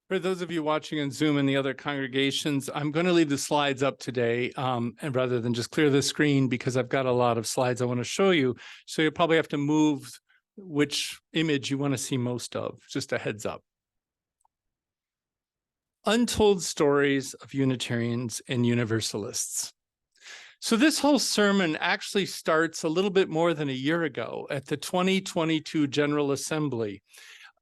For those of you watching on Zoom and the other congregations, I'm going to leave the slides up today, and rather than just clear the screen, because I've got a lot of slides I want to show you. So you'll probably have to move which image you want to see most of, just a heads up. Untold stories of Unitarians and Universalists. So this whole sermon actually starts a little bit more than a year ago at the 2022 General Assembly.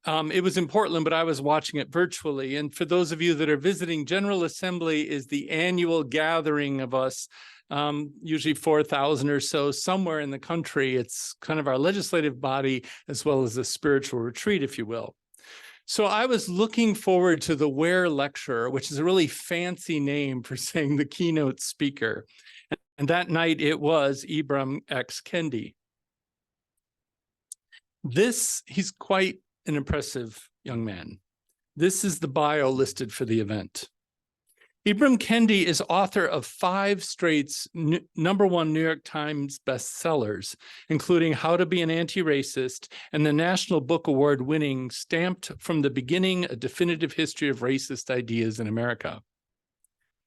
It was in Portland, but I was watching it virtually. And for those of you that are visiting, General Assembly is the annual gathering of us, usually 4,000 or so, somewhere in the country. It's kind of our legislative body, as well as a spiritual retreat, if you will. So I was looking forward to the Ware Lecture, which is a really fancy name for saying the keynote speaker. And that night it was Ibram X. Kendi. He's quite an impressive young man. This is the bio listed for the event. Ibram Kendi is author of 5 straight #1 New York Times bestsellers, including How to Be an Anti-Racist and the National Book Award winning Stamped from the Beginning, A Definitive History of Racist Ideas in America.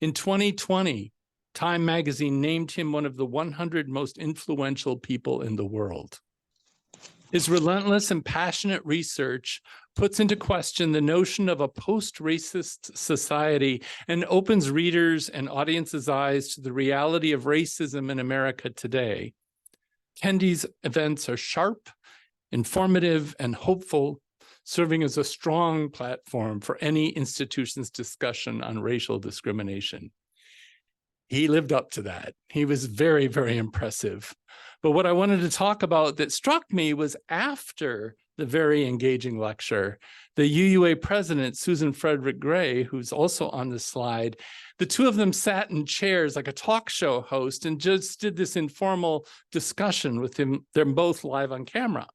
In 2020, Time magazine named him one of the 100 most influential people in the world. His relentless and passionate research puts into question the notion of a post-racist society and opens readers' and audiences' eyes to the reality of racism in America today. Kendi's events are sharp, informative, and hopeful, serving as a strong platform for any institution's discussion on racial discrimination. He lived up to that. He was very, very impressive. But what I wanted to talk about that struck me was after the very engaging lecture, the UUA president, Susan Frederick Gray, who's also on the slide, the two of them sat in chairs like a talk show host and just did this informal discussion with them both live on camera.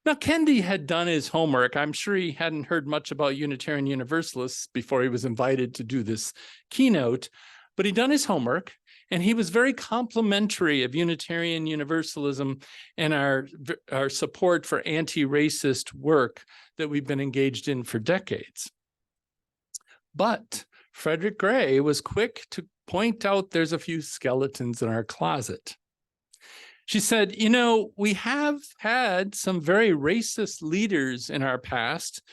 Now, Kendi had done his homework. I'm sure he hadn't heard much about Unitarian Universalists before he was invited to do this keynote, but he'd done his homework. And he was very complimentary of Unitarian Universalism and our support for anti-racist work that we've been engaged in for decades. But Frederick Gray was quick to point out there's a few skeletons in our closet. She said, you know, we have had some very racist leaders in our past.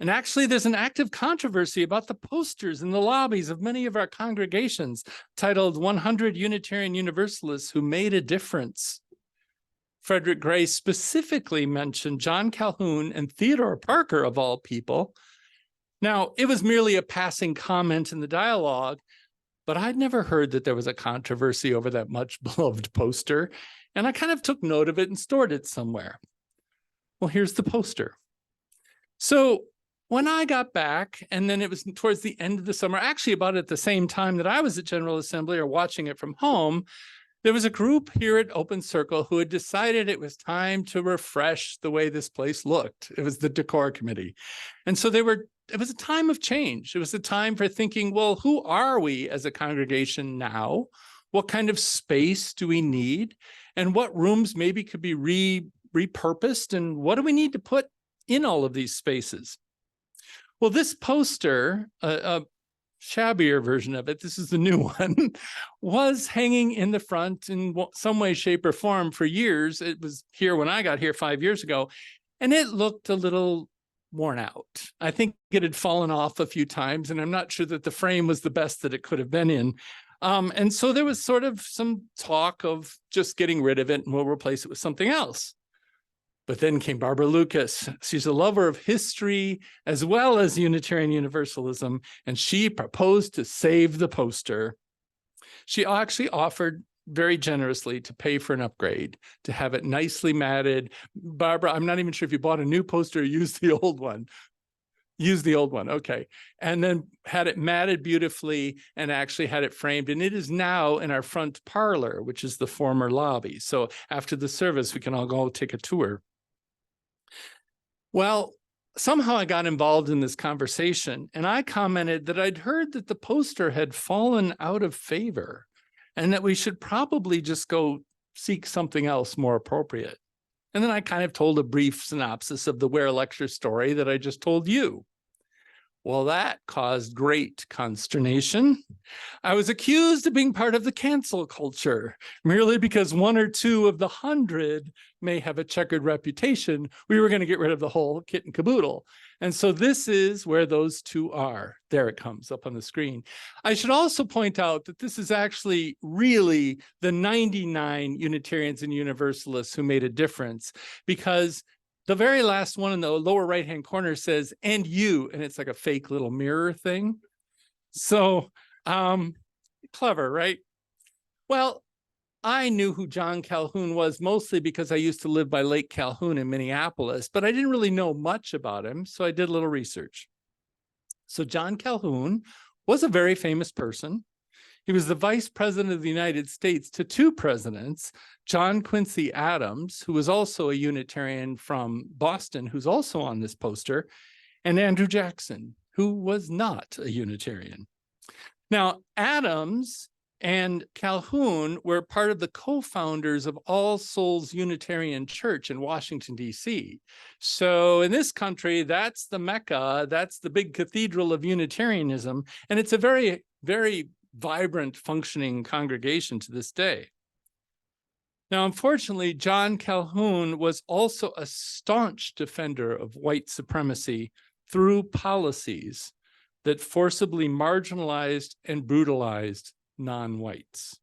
And actually, there's an active controversy about the posters in the lobbies of many of our congregations titled 100 Unitarian Universalists Who Made a Difference. Frederick Gray specifically mentioned John Calhoun and Theodore Parker, of all people. Now, it was merely a passing comment in the dialogue, but I'd never heard that there was a controversy over that much beloved poster, and I kind of took note of it and stored it somewhere. Well, here's the poster. So, when I got back, and then it was towards the end of the summer, actually about at the same time that I was at General Assembly or watching it from home, there was a group here at Open Circle who had decided it was time to refresh the way this place looked. It was the decor committee. And so it was a time of change. It was a time for thinking, well, who are we as a congregation now? What kind of space do we need? And what rooms maybe could be repurposed? And what do we need to put in all of these spaces? Well, this poster, a shabbier version of it, this is the new one, was hanging in the front in some way, shape, or form for years. It was here when I got here 5 years ago, and it looked a little worn out. I think it had fallen off a few times, and I'm not sure that the frame was the best that it could have been in. And so there was sort of some talk of just getting rid of it and we'll replace it with something else. But then came Barbara Lucas. She's a lover of history as well as Unitarian Universalism, and she proposed to save the poster. She actually offered very generously to pay for an upgrade, to have it nicely matted. Barbara, I'm not even sure if you bought a new poster or used the old one. Use the old one, okay. And then had it matted beautifully and actually had it framed. And it is now in our front parlor, which is the former lobby. So after the service, we can all go take a tour. Well, somehow I got involved in this conversation, and I commented that I'd heard that the poster had fallen out of favor and that we should probably just go seek something else more appropriate. And then I kind of told a brief synopsis of the Ware Lecture story that I just told you. Well, that caused great consternation. I was accused of being part of the cancel culture. Merely because one or two of the 100 may have a checkered reputation, we were going to get rid of the whole kit and caboodle. And so this is where those two are. There it comes up on the screen. I should also point out that this is actually really the 99 Unitarians and Universalists who made a difference, because the very last one in the lower right-hand corner says, "and you," and it's like a fake little mirror thing. So clever, right? Well, I knew who John Calhoun was mostly because I used to live by Lake Calhoun in Minneapolis, but I didn't really know much about him, so I did a little research. So John Calhoun was a very famous person. He was the vice president of the United States to two presidents, John Quincy Adams, who was also a Unitarian from Boston, who's also on this poster, and Andrew Jackson, who was not a Unitarian. Now, Adams and Calhoun were part of the co-founders of All Souls Unitarian Church in Washington, D.C. So in this country, that's the Mecca, that's the big cathedral of Unitarianism, and it's a very, very vibrant, functioning congregation to this day. Now, unfortunately, John Calhoun was also a staunch defender of white supremacy through policies that forcibly marginalized and brutalized non-whites.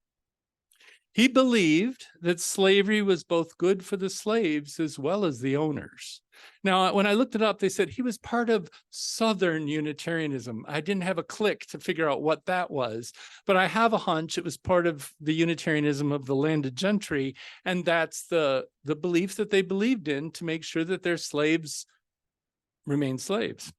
He believed that slavery was both good for the slaves as well as the owners. Now, when I looked it up, they said he was part of Southern Unitarianism. I didn't have a click to figure out what that was, but I have a hunch it was part of the Unitarianism of the landed gentry, and that's the beliefs that they believed in to make sure that their slaves remain slaves.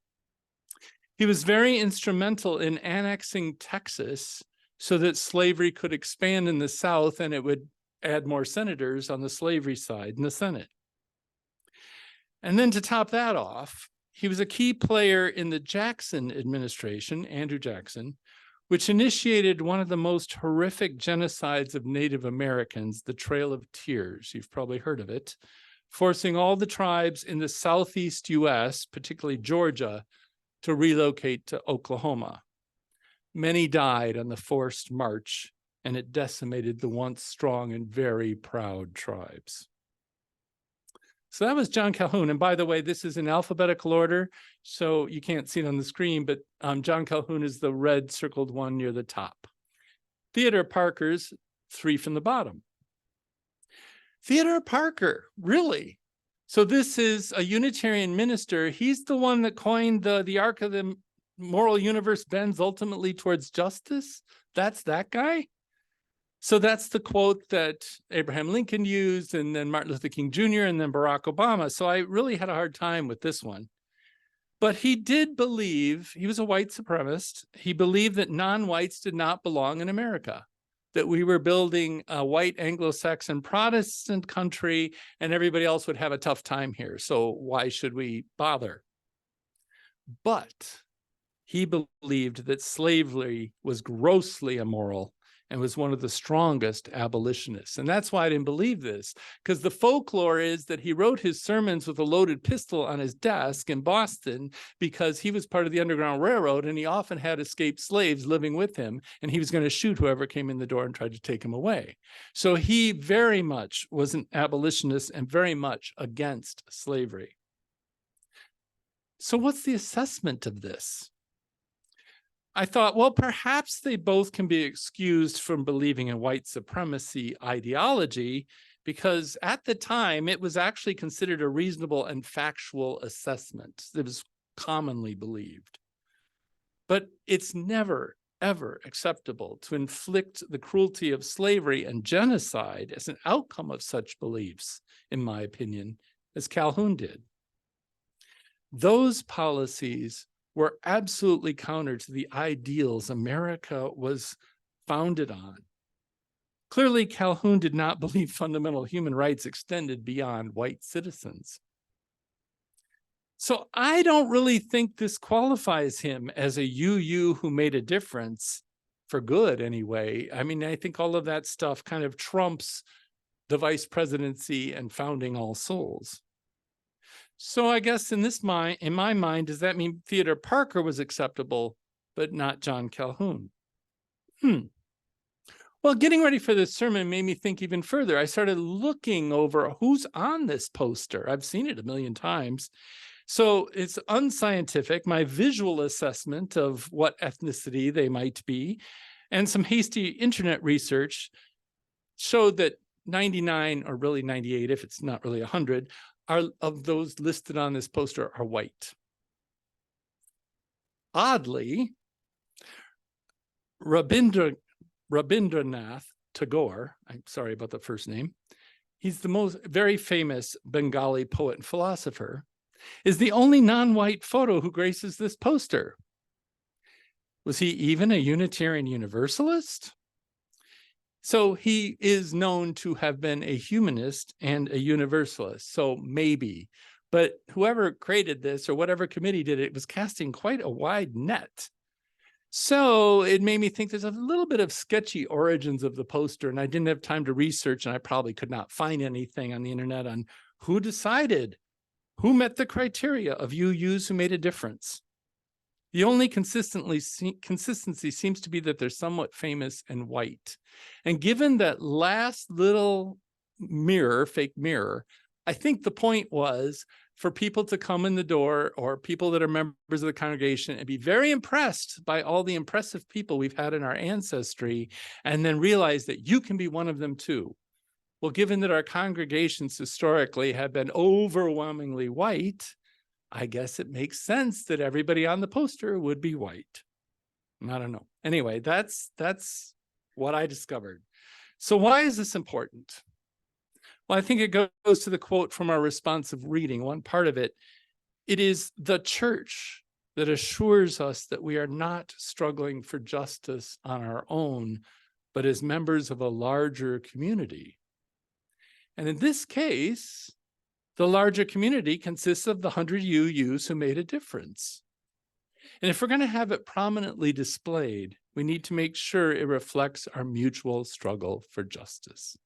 He was very instrumental in annexing Texas so that slavery could expand in the South and it would add more senators on the slavery side in the Senate. And then to top that off, he was a key player in the Jackson administration, Andrew Jackson, which initiated one of the most horrific genocides of Native Americans, the Trail of Tears. You've probably heard of it, forcing all the tribes in the Southeast US, particularly Georgia, to relocate to Oklahoma. Many died on the forced march, and it decimated the once strong and very proud tribes. So that was John Calhoun. And by the way, this is in alphabetical order, so you can't see it on the screen, but John Calhoun is the red circled one near the top. Theodore Parker's 3 from the bottom. Theodore Parker, really? So this is a Unitarian minister. He's the one that coined the arc of the moral universe bends ultimately towards justice. That's that guy. So that's the quote that Abraham Lincoln used, and then Martin Luther King Jr., and then Barack Obama. So I really had a hard time with this one. But he did believe, he was a white supremacist. He believed that non-whites did not belong in America, that we were building a white Anglo-Saxon Protestant country and everybody else would have a tough time here. So why should we bother? But he believed that slavery was grossly immoral and was one of the strongest abolitionists. And that's why I didn't believe this, because the folklore is that he wrote his sermons with a loaded pistol on his desk in Boston because he was part of the Underground Railroad and he often had escaped slaves living with him, and he was going to shoot whoever came in the door and tried to take him away. So he very much was an abolitionist and very much against slavery. So what's the assessment of this? I thought, well, perhaps they both can be excused from believing in white supremacy ideology, because at the time, it was actually considered a reasonable and factual assessment. It was commonly believed. But it's never, ever acceptable to inflict the cruelty of slavery and genocide as an outcome of such beliefs, in my opinion, as Calhoun did. Those policies were absolutely counter to the ideals America was founded on. Clearly, Calhoun did not believe fundamental human rights extended beyond white citizens. So I don't really think this qualifies him as a UU who made a difference, for good anyway. I mean, I think all of that stuff kind of trumps the vice presidency and founding All Souls. So I guess in my mind, does that mean Theodore Parker was acceptable, but not John Calhoun? Well, getting ready for this sermon made me think even further. I started looking over who's on this poster. I've seen it a million times. So it's unscientific, my visual assessment of what ethnicity they might be, and some hasty internet research showed that 99, or really 98, if it's not really 100, of those listed on this poster are white. Oddly, Rabindranath Tagore, I'm sorry about the first name, he's the very famous Bengali poet and philosopher, is the only non-white photo who graces this poster. Was he even a Unitarian Universalist? So he is known to have been a humanist and a Universalist, so maybe. But whoever created this or whatever committee did it was casting quite a wide net. So it made me think there's a little bit of sketchy origins of the poster, and I didn't have time to research, and I probably could not find anything on the internet on who decided, who met the criteria of UUs who made a difference. The only consistency seems to be that they're somewhat famous and white. And given that last little mirror, fake mirror, I think the point was for people to come in the door, or people that are members of the congregation, and be very impressed by all the impressive people we've had in our ancestry, and then realize that you can be one of them too. Well, given that our congregations historically have been overwhelmingly white, I guess it makes sense that everybody on the poster would be white. I don't know. Anyway, that's what I discovered. So why is this important? Well, I think it goes to the quote from our responsive reading. One part of it, it is the church that assures us that we are not struggling for justice on our own, but as members of a larger community. And in this case, the larger community consists of the 100 UUs who made a difference. And if we're going to have it prominently displayed, we need to make sure it reflects our mutual struggle for justice.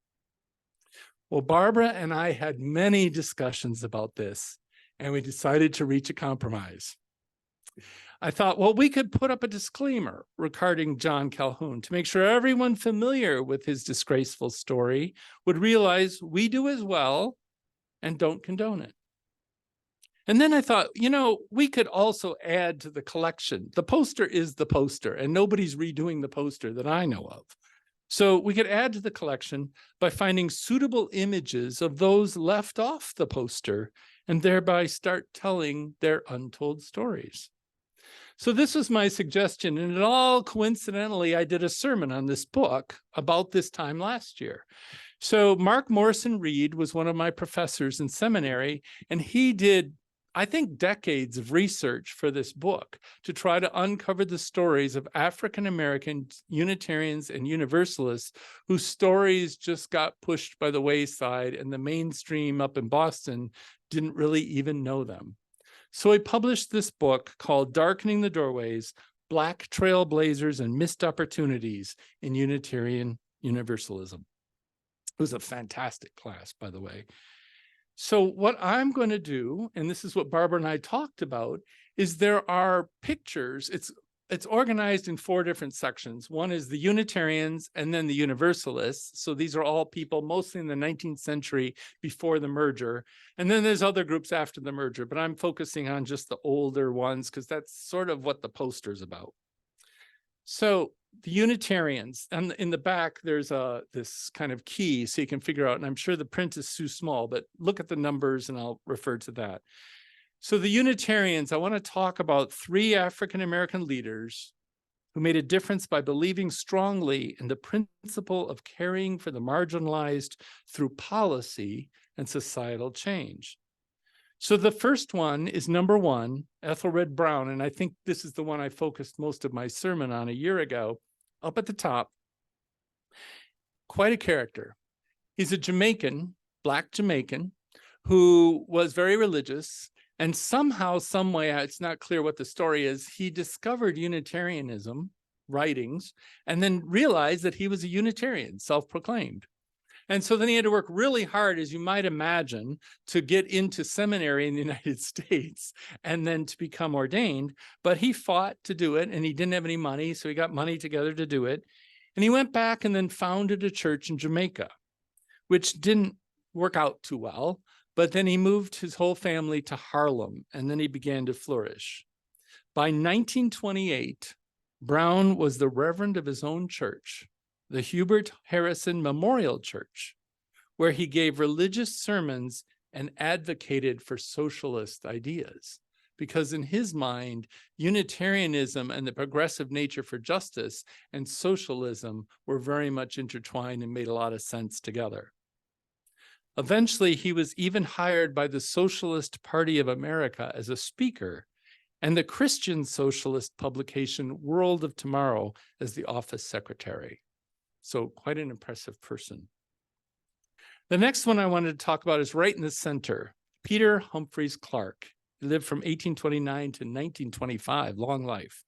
Well, Barbara and I had many discussions about this, and we decided to reach a compromise. I thought, well, we could put up a disclaimer regarding John Calhoun to make sure everyone familiar with his disgraceful story would realize we do as well and don't condone it. And then I thought, we could also add to the collection. The poster is the poster, and nobody's redoing the poster that I know of. So we could add to the collection by finding suitable images of those left off the poster, and thereby start telling their untold stories. So this was my suggestion, and it all coincidentally, I did a sermon on this book about this time last year. So Mark Morrison Reed was one of my professors in seminary, and he did, I think, decades of research for this book to try to uncover the stories of African-American Unitarians and Universalists whose stories just got pushed by the wayside, and the mainstream up in Boston didn't really even know them. So he published this book called Darkening the Doorways, Black Trailblazers and Missed Opportunities in Unitarian Universalism. It was a fantastic class, by the way. So what I'm going to do, and this is what Barbara and I talked about, is there are pictures. It's organized in 4 different sections. One is the Unitarians and then the Universalists. So these are all people mostly in the 19th century before the merger. And then there's other groups after the merger, but I'm focusing on just the older ones because that's sort of what the poster's about. So the Unitarians, and in the back, there's this kind of key so you can figure out, and I'm sure the print is too small, but look at the numbers and I'll refer to that. So the Unitarians, I want to talk about 3 African-American leaders who made a difference by believing strongly in the principle of caring for the marginalized through policy and societal change. So the first one is number 1, Ethelred Brown, and I think this is the one I focused most of my sermon on a year ago, up at the top. Quite a character. He's a Jamaican, Black Jamaican, who was very religious, and somehow, some way, it's not clear what the story is, he discovered Unitarianism writings and then realized that he was a Unitarian, self-proclaimed. And so then he had to work really hard, as you might imagine, to get into seminary in the United States and then to become ordained. But he fought to do it, and he didn't have any money, so he got money together to do it. And he went back and then founded a church in Jamaica, which didn't work out too well. But then he moved his whole family to Harlem, and then he began to flourish. By 1928, Brown was the reverend of his own church, the Hubert Harrison Memorial Church, where he gave religious sermons and advocated for socialist ideas. Because in his mind, Unitarianism and the progressive nature for justice and socialism were very much intertwined and made a lot of sense together. Eventually, he was even hired by the Socialist Party of America as a speaker, and the Christian socialist publication World of Tomorrow as the office secretary. So quite an impressive person. The next one I wanted to talk about is right in the center, Peter Humphreys Clark. He lived from 1829 to 1925, long life.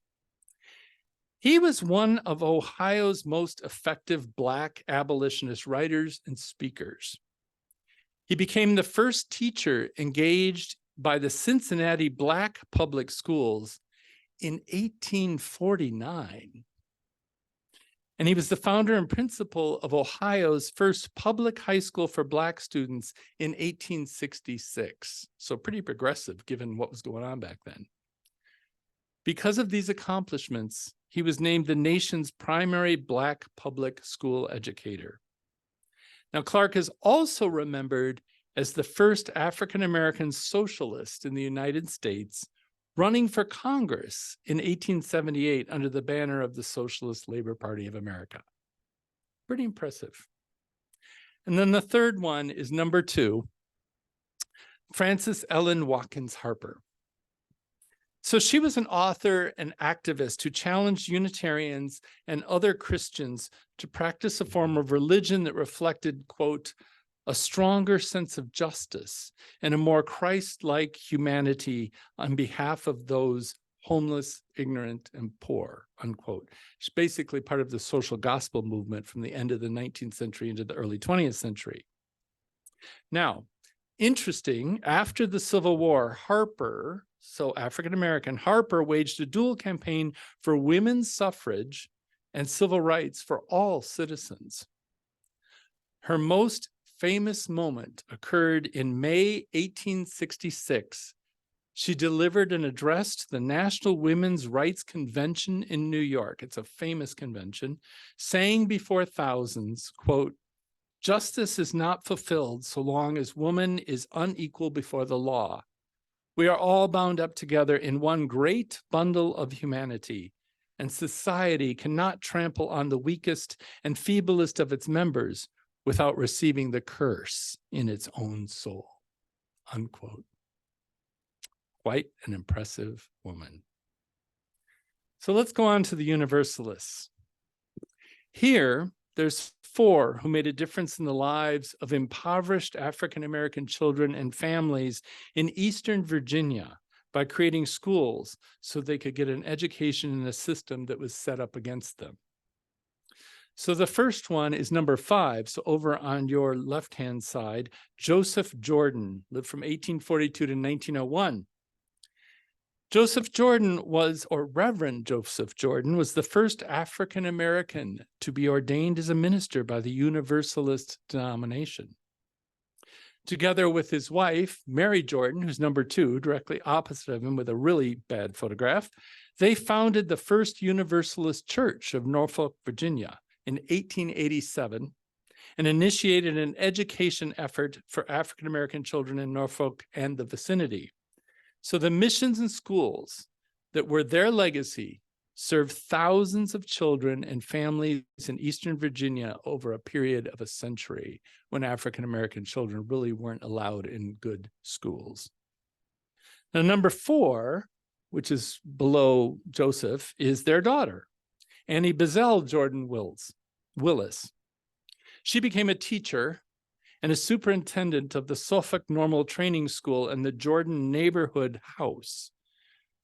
He was one of Ohio's most effective Black abolitionist writers and speakers. He became the first teacher engaged by the Cincinnati Black public schools in 1849. And he was the founder and principal of Ohio's first public high school for Black students in 1866. So pretty progressive given what was going on back then. Because of these accomplishments, he was named the nation's primary Black public school educator. Now, Clark is also remembered as the first African-American socialist in the United States, running for Congress in 1878 under the banner of the Socialist Labor Party of America. Pretty impressive. And then the third one is number 2, Frances Ellen Watkins Harper. So she was an author and activist who challenged Unitarians and other Christians to practice a form of religion that reflected, quote, a stronger sense of justice and a more Christ-like humanity on behalf of those homeless, ignorant, and poor, unquote. It's basically part of the social gospel movement from the end of the 19th century into the early 20th century. Now, interesting, after the Civil War, Harper, so African-American, Harper waged a dual campaign for women's suffrage and civil rights for all citizens. Her most famous moment occurred in May 1866. She delivered an address to the National Women's Rights Convention in New York. It's a famous convention, saying before thousands, quote, "Justice is not fulfilled so long as woman is unequal before the law. We are all bound up together in one great bundle of humanity, and society cannot trample on the weakest and feeblest of its members without receiving the curse in its own soul," unquote. Quite an impressive woman. So let's go on to the Universalists. Here, there's 4 who made a difference in the lives of impoverished African-American children and families in Eastern Virginia by creating schools so they could get an education in a system that was set up against them. So the first one is number 5. So over on your left-hand side, Joseph Jordan lived from 1842 to 1901. Joseph Jordan was, or Reverend Joseph Jordan, was the first African-American to be ordained as a minister by the Universalist denomination. Together with his wife, Mary Jordan, who's number 2, directly opposite of him with a really bad photograph, they founded the first Universalist Church of Norfolk, Virginia in 1887 and initiated an education effort for African-American children in Norfolk and the vicinity. So the missions and schools that were their legacy served thousands of children and families in Eastern Virginia over a period of a century when African-American children really weren't allowed in good schools. Now, number 4, which is below Joseph, is their daughter, Annie Bezell Jordan Willis. She became a teacher and a superintendent of the Suffolk Normal Training School and the Jordan Neighborhood House.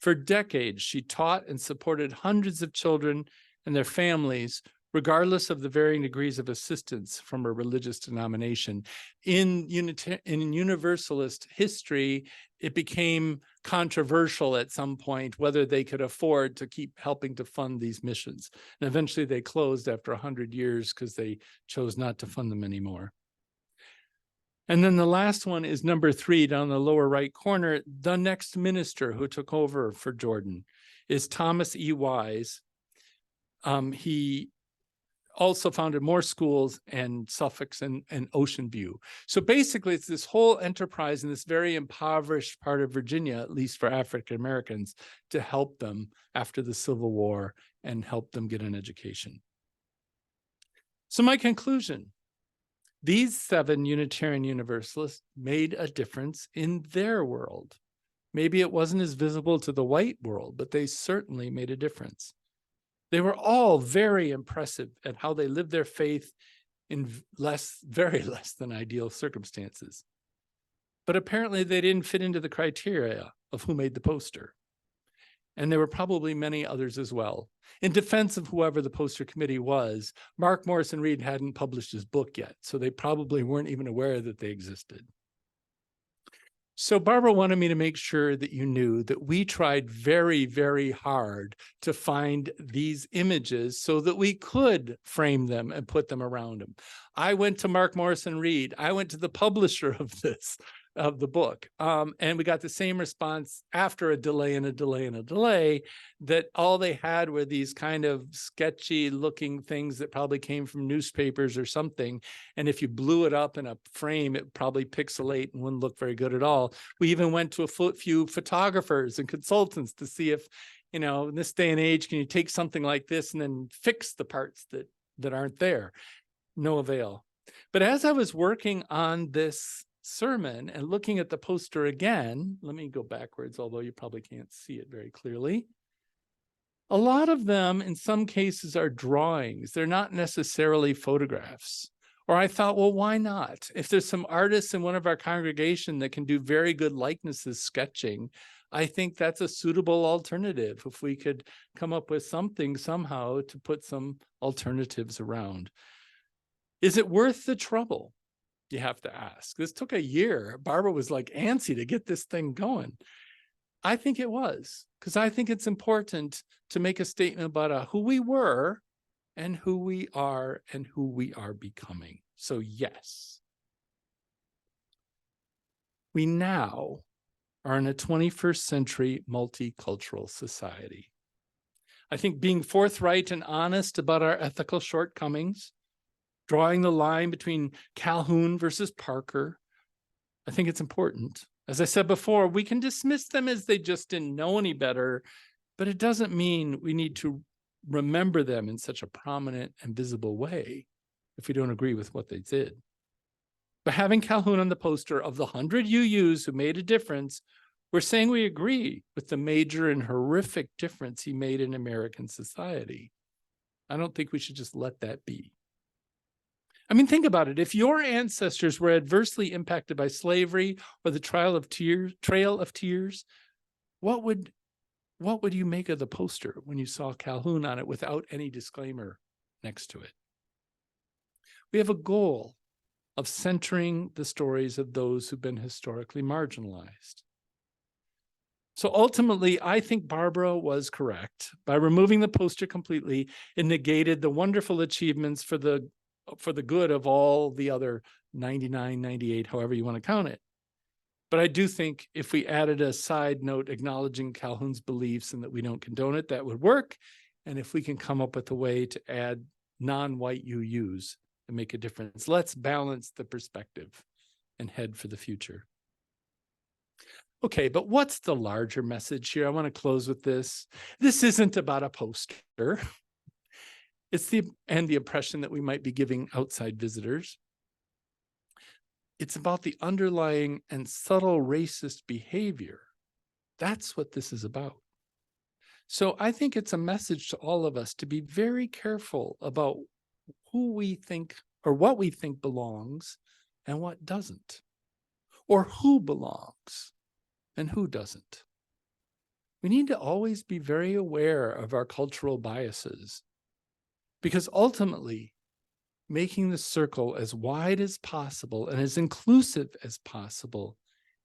For decades, she taught and supported hundreds of children and their families regardless of the varying degrees of assistance from a religious denomination. In Universalist history, it became controversial at some point whether they could afford to keep helping to fund these missions. And eventually they closed after 100 years because they chose not to fund them anymore. And then the last one is number 3 down the lower right corner. The next minister who took over for Jordan is Thomas E. Wise. He also founded more schools in Suffolk and Ocean View. So basically, it's this whole enterprise in this very impoverished part of Virginia, at least for African Americans, to help them after the Civil War and help them get an education. So my conclusion, these 7 Unitarian Universalists made a difference in their world. Maybe it wasn't as visible to the white world, but they certainly made a difference. They were all very impressive at how they lived their faith in very less than ideal circumstances. But apparently they didn't fit into the criteria of who made the poster. And there were probably many others as well. In defense of whoever the poster committee was, Mark Morrison Reed hadn't published his book yet, so they probably weren't even aware that they existed. So Barbara wanted me to make sure that you knew that we tried very, very hard to find these images so that we could frame them and put them around them. I went to Mark Morrison Reed. I went to the publisher of the book. And we got the same response after a delay and a delay and a delay, that all they had were these kind of sketchy looking things that probably came from newspapers or something. And if you blew it up in a frame, it probably pixelate and wouldn't look very good at all. We even went to a few photographers and consultants to see if, in this day and age, can you take something like this and then fix the parts that aren't there? No avail. But as I was working on this sermon and looking at the poster again, let me go backwards, although you probably can't see it very clearly. A lot of them, in some cases, are drawings. They're not necessarily photographs. Or I thought, well, why not? If there's some artists in one of our congregation that can do very good likenesses sketching, I think that's a suitable alternative if we could come up with something somehow to put some alternatives around. Is it worth the trouble? You have to ask. This took a year. Barbara was like antsy to get this thing going. I think it was, because I think it's important to make a statement about who we were and who we are and who we are becoming. So yes, we now are in a 21st century multicultural society. I think being forthright and honest about our ethical shortcomings, drawing the line between Calhoun versus Parker, I think it's important. As I said before, we can dismiss them as they just didn't know any better, but it doesn't mean we need to remember them in such a prominent and visible way if we don't agree with what they did. But having Calhoun on the poster of the 100 UUs who made a difference, we're saying we agree with the major and horrific difference he made in American society. I don't think we should just let that be. I mean, think about it. If your ancestors were adversely impacted by slavery or the Trail of Tears, what would you make of the poster when you saw Calhoun on it without any disclaimer next to it? We have a goal of centering the stories of those who've been historically marginalized. So ultimately, I think Barbara was correct. By removing the poster completely, it negated the wonderful achievements for the good of all the other 99, 98, however you want to count it. But I do think if we added a side note acknowledging Calhoun's beliefs and that we don't condone it, that would work. And if we can come up with a way to add non-white UUs and make a difference, let's balance the perspective and head for the future. Okay, but what's the larger message here? I want to close with this. This isn't about a poster. It's the impression that we might be giving outside visitors. It's about the underlying and subtle racist behavior. That's what this is about. So I think it's a message to all of us to be very careful about who we think or what we think belongs and what doesn't, or who belongs and who doesn't. We need to always be very aware of our cultural biases, Because ultimately, making the circle as wide as possible and as inclusive as possible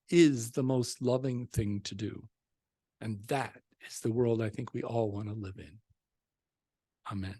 is the most loving thing to do. And that is the world I think we all want to live in. Amen.